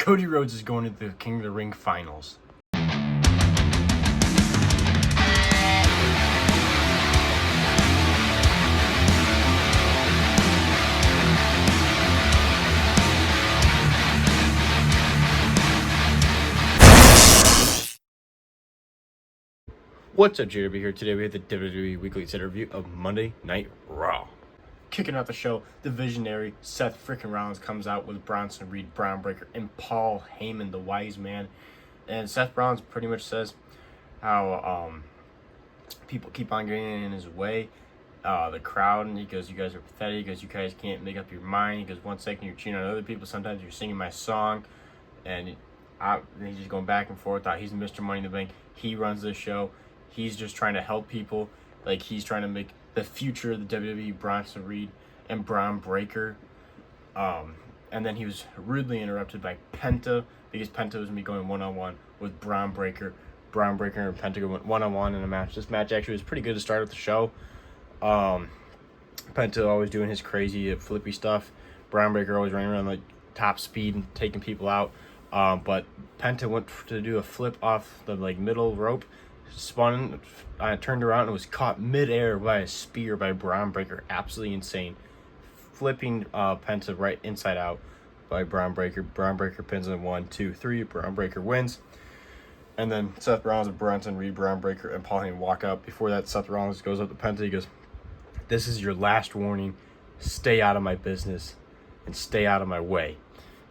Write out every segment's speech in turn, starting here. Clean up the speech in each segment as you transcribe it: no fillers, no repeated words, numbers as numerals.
Cody Rhodes is going to the King of the Ring finals. What's up, JW here? Today we have the WWE Weekly Set review of Monday Night Raw. Kicking off the show, the Visionary Seth freaking Rollins comes out with Bronson Reed, Braun Breaker, and Paul Heyman, the Wise Man. And Seth Rollins pretty much says how people keep on getting in his way. The crowd, and he goes, "You guys are pathetic. He goes, you guys can't make up your mind." He goes, "1 second you're cheating on other people, sometimes you're singing my song," and he's just going back and forth. He's Mr. Money in the Bank. He runs the show. He's just trying to help people. Like, he's trying to make the future of the WWE Bronson Reed and Braun Breaker. And then he was rudely interrupted by Penta, because Penta was going to be going one-on-one with Braun Breaker. Braun Breaker and Penta went one-on-one in a match. This match actually was pretty good to start off the show. Penta always doing his crazy flippy stuff. Braun Breaker always running around like top speed and taking people out. But Penta went to do a flip off the middle rope, spun, turned around and was caught midair by a spear by Braun Breaker. Absolutely insane. Flipping Penta right inside out by Braun Breaker. Braun Breaker pins in 1, 2, 3. Braun Breaker wins. And then Seth Rollins, Bronson Reed, Braun Breaker, and Paul Heyman walk out. Before that, Seth Rollins goes up to Penta. He goes, "This is your last warning. Stay out of my business and stay out of my way."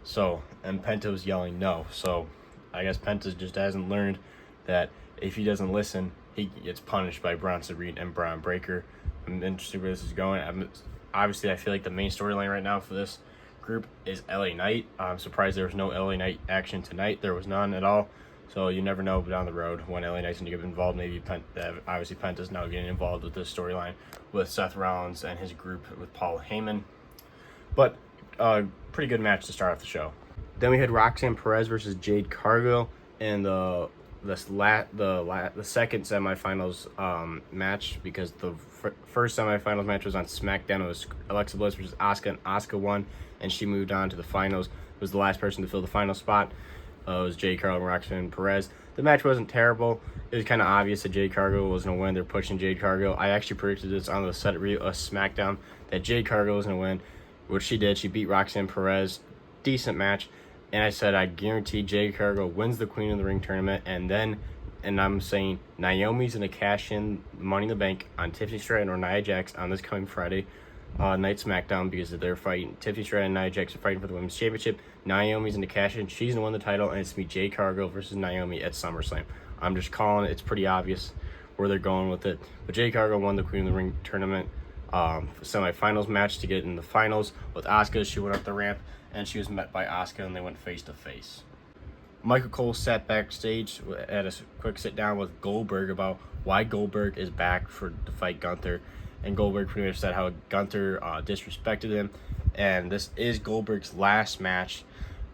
So, and Penta was yelling no. So, I guess Penta just hasn't learned that if he doesn't listen, he gets punished by Bronson Reed and Braun Breaker. I'm interested where this is going. Obviously, I feel like the main storyline right now for this group is LA Knight. I'm surprised there was no LA Knight action tonight. There was none at all. So you never know down the road when LA Knight's going to get involved. Maybe obviously Penta's now getting involved with this storyline with Seth Rollins and his group with Paul Heyman. But pretty good match to start off the show. Then we had Roxanne Perez versus Jade Cargill in the second semifinals match, because the first semifinals match was on SmackDown. It was Alexa Bliss versus Asuka, and Asuka won, and she moved on to the finals. It was the last person to fill the final spot. It was Jade Cargill and Roxanne Perez. The match wasn't terrible. It was kind of obvious that Jade Cargill was going to win. They're pushing Jade Cargill. I actually predicted this on the set review of SmackDown that Jade Cargill was going to win, which she did. She beat Roxanne Perez. Decent match. And I said I guarantee Jade Cargill wins the Queen of the Ring tournament, and I'm saying Naomi's going to cash in Money in the Bank on Tiffany Stratton or Nia Jax on this coming Friday night SmackDown, because they're fighting. Tiffany Stratton and Nia Jax are fighting for the Women's Championship. Naomi's going to cash in. She's going to win the title, and it's going to be Jade Cargill versus Naomi at SummerSlam. I'm just calling it. It's pretty obvious where they're going with it. But Jade Cargill won the Queen of the Ring tournament semifinals match to get in the finals with Asuka. She went up the ramp, and she was met by Asuka, and they went face to face. Michael Cole sat backstage at a quick sit down with Goldberg about why Goldberg is back to fight Gunther, and Goldberg pretty much said how Gunther disrespected him, and this is Goldberg's last match.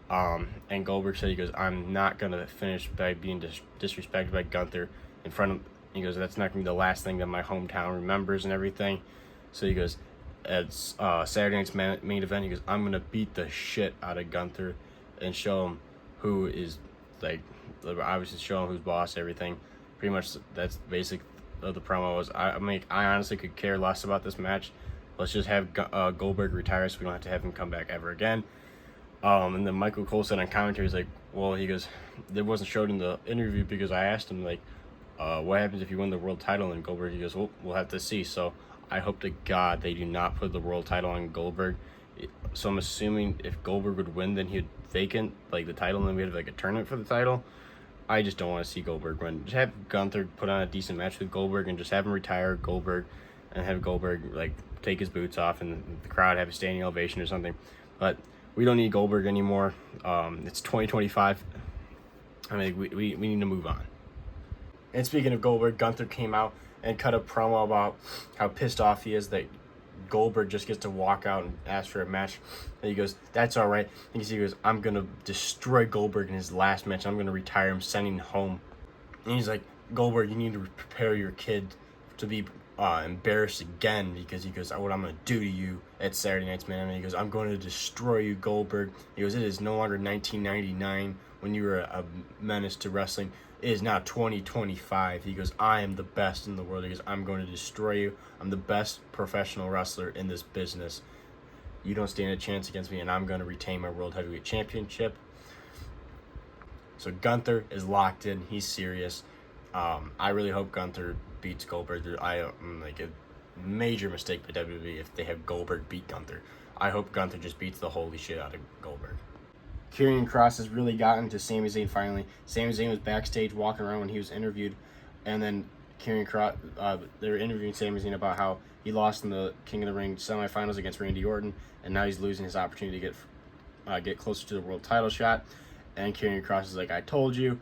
And Goldberg said, he goes, "I'm not gonna finish by being disrespected by Gunther in front of." He goes, "That's not gonna be the last thing that my hometown remembers and everything." So he goes, at Saturday night's main event, he goes, "I'm going to beat the shit out of Gunther and show him who is, obviously show him who's boss, everything." Pretty much that's basic of the promo was. I honestly could care less about this match. Let's just have Goldberg retire so we don't have to have him come back ever again. And then Michael Cole said on commentary, he's like, well, he goes, "It wasn't showed in the interview because I asked him, what happens if you win the world title?" And Goldberg, he goes, "Well, we'll have to see." So I hope to God they do not put the world title on Goldberg. So I'm assuming if Goldberg would win, then he'd vacant the title, and then we have a tournament for the title. I just don't want to see Goldberg win. Just have Gunther put on a decent match with Goldberg and just have him retire Goldberg, and have Goldberg take his boots off and the crowd have a standing ovation or something. But we don't need Goldberg anymore. It's 2025. I mean, we need to move on. And speaking of Goldberg, Gunther came out and cut a promo about how pissed off he is that Goldberg just gets to walk out and ask for a match. And he goes, "That's all right." And he goes, "I'm going to destroy Goldberg in his last match. I'm going to retire him, sending him home." And he's like, "Goldberg, you need to prepare your kid to be embarrassed again, because he goes, what I'm going to do to you at Saturday Night's Main Event. He goes, I'm going to destroy you, Goldberg. He goes, it is no longer 1999 when you were a menace to wrestling. It is now 2025. He goes, I am the best in the world. He goes, I'm going to destroy you. I'm the best professional wrestler in this business. You don't stand a chance against me, and I'm going to retain my World Heavyweight Championship. So Gunther is locked in. He's serious. I really hope Gunther beats Goldberg. Like a major mistake by WWE if they have Goldberg beat Gunther. I hope Gunther just beats the holy shit out of Goldberg. Karrion Kross has really gotten to Sami Zayn finally. Sami Zayn was backstage walking around when he was interviewed, and then Karrion Kross, they were interviewing Sami Zayn about how he lost in the King of the Ring semifinals against Randy Orton, and now he's losing his opportunity to get closer to the world title shot. And Karrion Kross is like, I told you,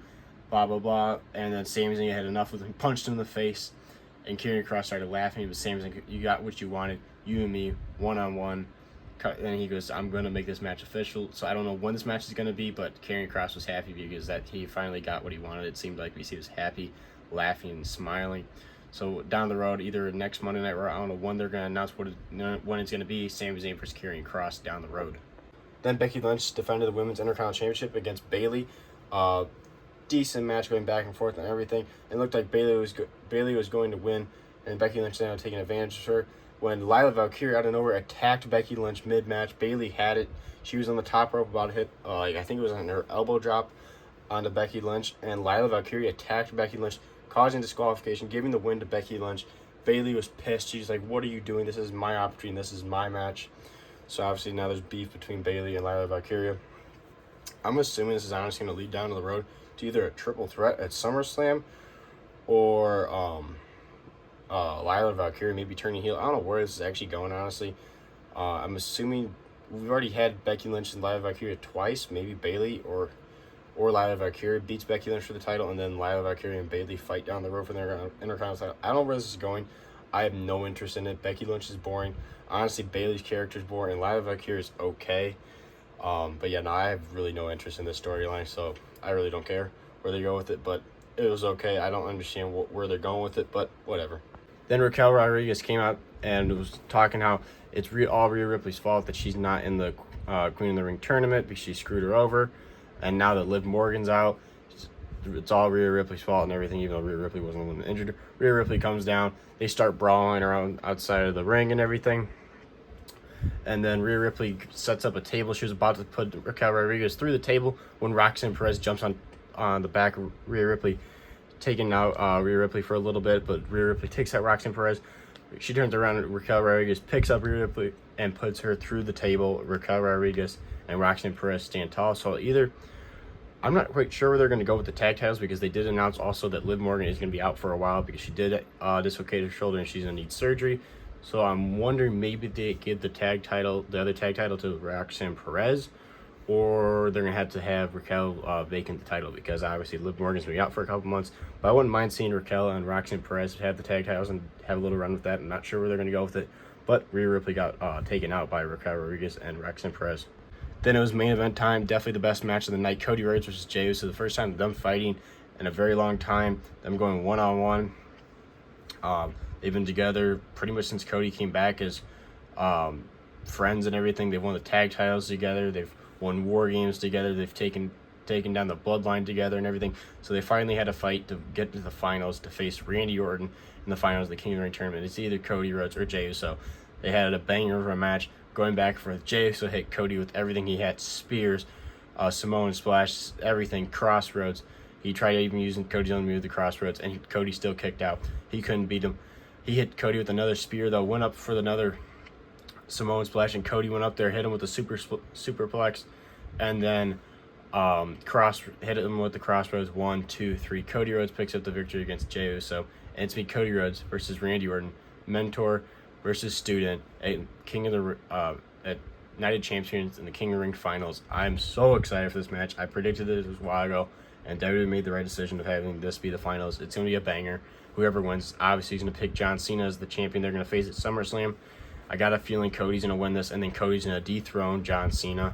blah, blah, blah. And then Sami Zayn had enough with him, punched him in the face, and Karrion Kross started laughing. But Sami Zayn, you got what you wanted, you and me, one-on-one. And he goes, I'm going to make this match official. So I don't know when this match is going to be, but Karrion Kross was happy because that he finally got what he wanted. It seemed like he was happy, laughing, and smiling. So down the road, either next Monday Night Raw, I don't know when they're going to announce when it's going to be, Sami Zayn versus Karrion Kross down the road. Then Becky Lynch defended the Women's Intercontinental Championship against Bayley. Decent match going back and forth and everything. It looked like Bayley was going to win, and Becky Lynch ended up taking advantage of her. When Lila Valkyria out of nowhere attacked Becky Lynch mid-match, Bayley had it. She was on the top rope, about to hit, I think it was on her elbow drop onto Becky Lynch, and Lila Valkyria attacked Becky Lynch, causing disqualification, giving the win to Becky Lynch. Bayley was pissed. She's like, what are you doing? This is my opportunity. This is my match. So obviously now there's beef between Bayley and Lila Valkyria. I'm assuming this is honestly going to lead down to the road to either a triple threat at SummerSlam or Lila Valkyria maybe turning heel. I don't know where this is actually going, honestly. I'm assuming we've already had Becky Lynch and Lila Valkyria twice. Maybe Bayley or Lila Valkyria beats Becky Lynch for the title, and then Lila Valkyria and Bayley fight down the road for their Intercontinental title. I don't know where this is going. I have no interest in it. Becky Lynch is boring. Honestly, Bayley's character is boring, and Lila Valkyria is okay. But yeah, no, I have really no interest in this storyline, so I really don't care where they go with it. But it was okay. I don't understand where they're going with it, but whatever. Then Raquel Rodriguez came out and was talking how it's all Rhea Ripley's fault that she's not in the Queen of the Ring tournament because she screwed her over. And now that Liv Morgan's out, it's all Rhea Ripley's fault and everything, even though Rhea Ripley wasn't the one that injured her. Rhea Ripley comes down. They start brawling around outside of the ring and everything. And then Rhea Ripley sets up a table. She was about to put Raquel Rodriguez through the table when Roxanne Perez jumps on the back of Rhea Ripley, taking out Rhea Ripley for a little bit. But Rhea Ripley takes out Roxanne Perez. She turns around and Raquel Rodriguez picks up Rhea Ripley and puts her through the table. Raquel Rodriguez and Roxanne Perez stand tall. So I'm not quite sure where they're going to go with the tag titles, because they did announce also that Liv Morgan is going to be out for a while because she did dislocate her shoulder and she's going to need surgery. So I'm wondering maybe they give the other tag title to Roxanne Perez, or they're going to have Raquel vacant the title, because obviously Liv Morgan's going to be out for a couple months. But I wouldn't mind seeing Raquel and Roxanne Perez have the tag titles and have a little run with that. I'm not sure where they're going to go with it. But Rhea Ripley got taken out by Raquel Rodriguez and Roxanne Perez. Then it was main event time. Definitely the best match of the night. Cody Rhodes versus Jey Uso. The first time of them fighting in a very long time. Them going one-on-one. They've been together pretty much since Cody came back as friends and everything. They've won the tag titles together. They've won War Games together. They've taken down the Bloodline together and everything. So they finally had a fight to get to the finals to face Randy Orton in the finals of the King of the Ring tournament. It's either Cody Rhodes or Jey Uso. They had a banger of a match going back and forth. Jey Uso hit Cody with everything he had. Spears, Samoan Splash, everything, Crossroads. He tried even using Cody's own move, the Crossroads, and Cody still kicked out. He couldn't beat him. He hit Cody with another spear, though, went up for another Samoan Splash, and Cody went up there, hit him with a superplex, and then hit him with the Crossroads. 1, 2, 3. Cody Rhodes picks up the victory against Jey Uso, and it's me, Cody Rhodes versus Randy Orton, mentor versus student at at United Champions in the King of the Ring finals. I'm so excited for this match. I predicted it a while ago, and WWE made the right decision of having this be the finals. It's going to be a banger. Whoever wins, obviously, is going to pick John Cena as the champion they're going to face at SummerSlam. I got a feeling Cody's going to win this, and then Cody's going to dethrone John Cena,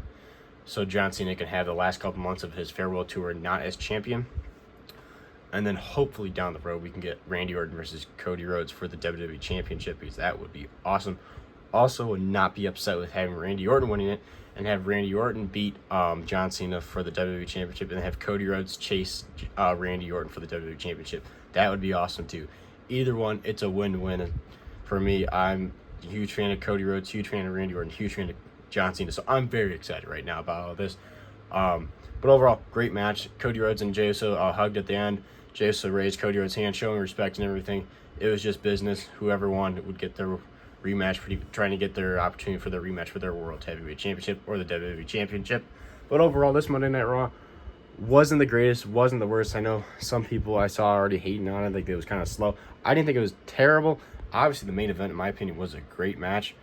so John Cena can have the last couple months of his farewell tour not as champion. And then hopefully down the road we can get Randy Orton versus Cody Rhodes for the WWE Championship, because that would be awesome. Also, would not be upset with having Randy Orton winning it and have Randy Orton beat John Cena for the WWE Championship, and then have Cody Rhodes chase Randy Orton for the WWE Championship. That would be awesome too. Either one, it's a win-win for me. I'm a huge fan of Cody Rhodes, huge fan of Randy Orton, huge fan of John Cena. So I'm very excited right now about all this. But overall, great match. Cody Rhodes and Jey Uso hugged at the end. Jey Uso raised Cody Rhodes' hand, showing respect and everything. It was just business. Whoever won would get their rematch, trying to get their opportunity for their rematch for their World Heavyweight Championship or the WWE Championship. But overall, this Monday Night Raw wasn't the greatest, wasn't the worst. I know some people I saw already hating on it, like it was kind of slow. I didn't think it was terrible. Obviously, the main event, in my opinion, was a great match.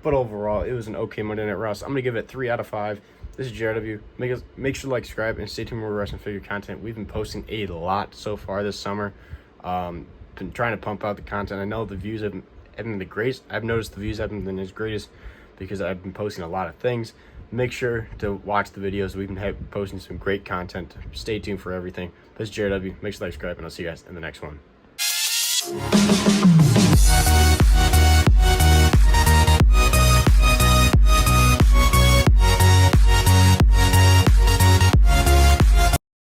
But overall, it was an okay Monday Night Raw. So I'm going to give it 3 out of 5. This is JRW. Make sure to like, subscribe, and stay tuned for more wrestling figure content. We've been posting a lot so far this summer. Been trying to pump out the content. I know the views haven't been the greatest. I've noticed the views haven't been as greatest because I've been posting a lot of things. Make sure to watch the videos. We've been posting some great content. Stay tuned for everything. This is JRW. Make sure to like, subscribe, and I'll see you guys in the next one.